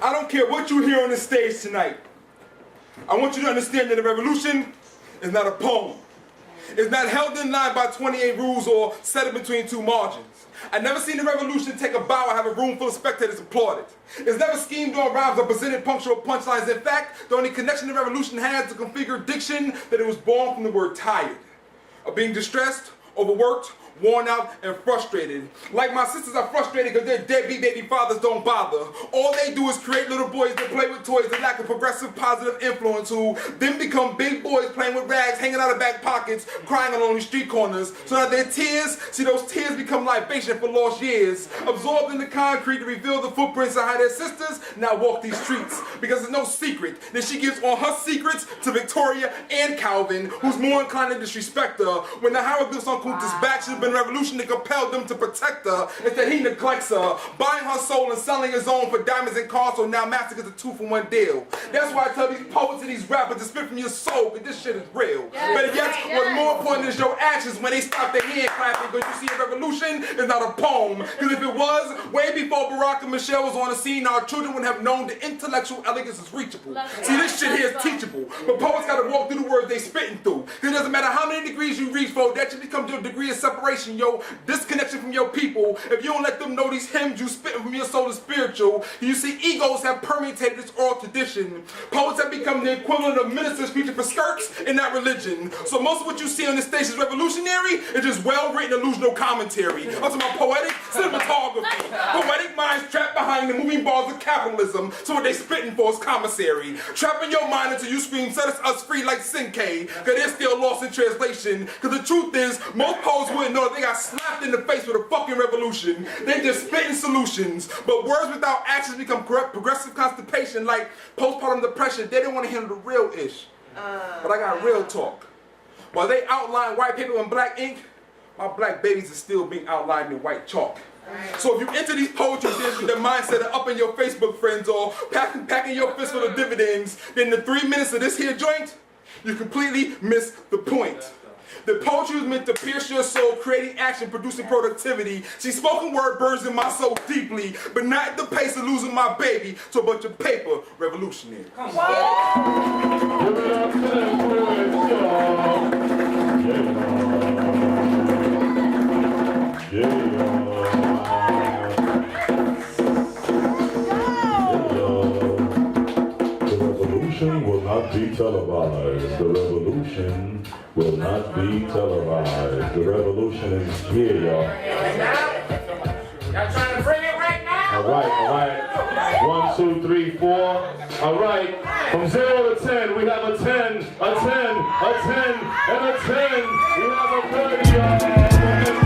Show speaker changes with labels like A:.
A: I don't care what you hear on the stage tonight. I want you to understand that the revolution is not a poem. It's not held in line by 28 rules or set it between two margins. I've never seen the revolution take a bow and have a room full of spectators applaud it. It's never schemed on rhymes or presented punctual punchlines. In fact, the only connection the revolution has to configure diction that it was born from the word tired, of being distressed, overworked, worn out, and frustrated. Like my sisters are frustrated because their deadbeat baby fathers don't bother. All they do is create little boys that play with toys that lack a progressive positive influence, who then become big boys playing with rags, hanging out of back pockets, crying on lonely street corners, so that their tears, see those tears become libation for lost years, absorbed in the concrete to reveal the footprints of how their sisters now walk these streets. Because it's no secret that she gives all her secrets to Victoria and Calvin, who's more inclined to disrespect her, when the hieroglyphs on Kunta's back should have been revolution that compelled them to protect her. Instead, he neglects her, buying her soul and selling his own for diamonds and cars, so now massacres a 2-for-1 deal. That's why I tell these poets and these rappers to spit from your soul, because this shit is real. But yet, what's more important is your actions when they stop their hand clapping, because you see a revolution is not a poem. Because if it was, way before Barack and Michelle was on the scene, our children would have known the intellectual elegance is reachable. See, this shit here is teachable, but poets gotta walk through the words they spitting through. Because it doesn't matter how many degrees you reach for, that should become your degree of separation, yo, disconnection from your people. If you don't let them know these hymns you spitting from your soul is spiritual, you see egos have permeated this oral tradition. Poets have become the equivalent of ministers preaching for skirts in that religion. So most of what you see on the stage is revolutionary, it's just well-written illusional commentary. I'm talking about poetic cinematography. Poetic minds trapped behind the moving bars of capitalism, so what they spitting for is commissary. Trapping your mind until you scream, set us free like Sinkay, because they're still lost in translation. Because the truth is, most poets wouldn't know they got slapped in the face with a fucking revolution. They just spitting solutions. But words without actions become progressive constipation, like postpartum depression. They didn't want to handle the real ish. But I got real talk. While they outline white paper in black ink, my black babies are still being outlined in white chalk. So if you enter these poetry dish with the mindset of up in your Facebook friends or packing your fist full of dividends, then the 3 minutes of this here joint, you completely miss the point. The poetry was meant to pierce your soul, creating action, producing productivity. See, spoken word burns in my soul deeply, but not at the pace of losing my baby to a bunch of paper revolutionary. Come
B: Will not be televised. The revolution will not be televised. The revolution is here, y'all.
C: Y'all trying to bring it right now?
B: All right. 1, 2, 3, 4. All right. From 0 to 10, we have a 10, a 10, a 10, and a 10. We have a 30, y'all.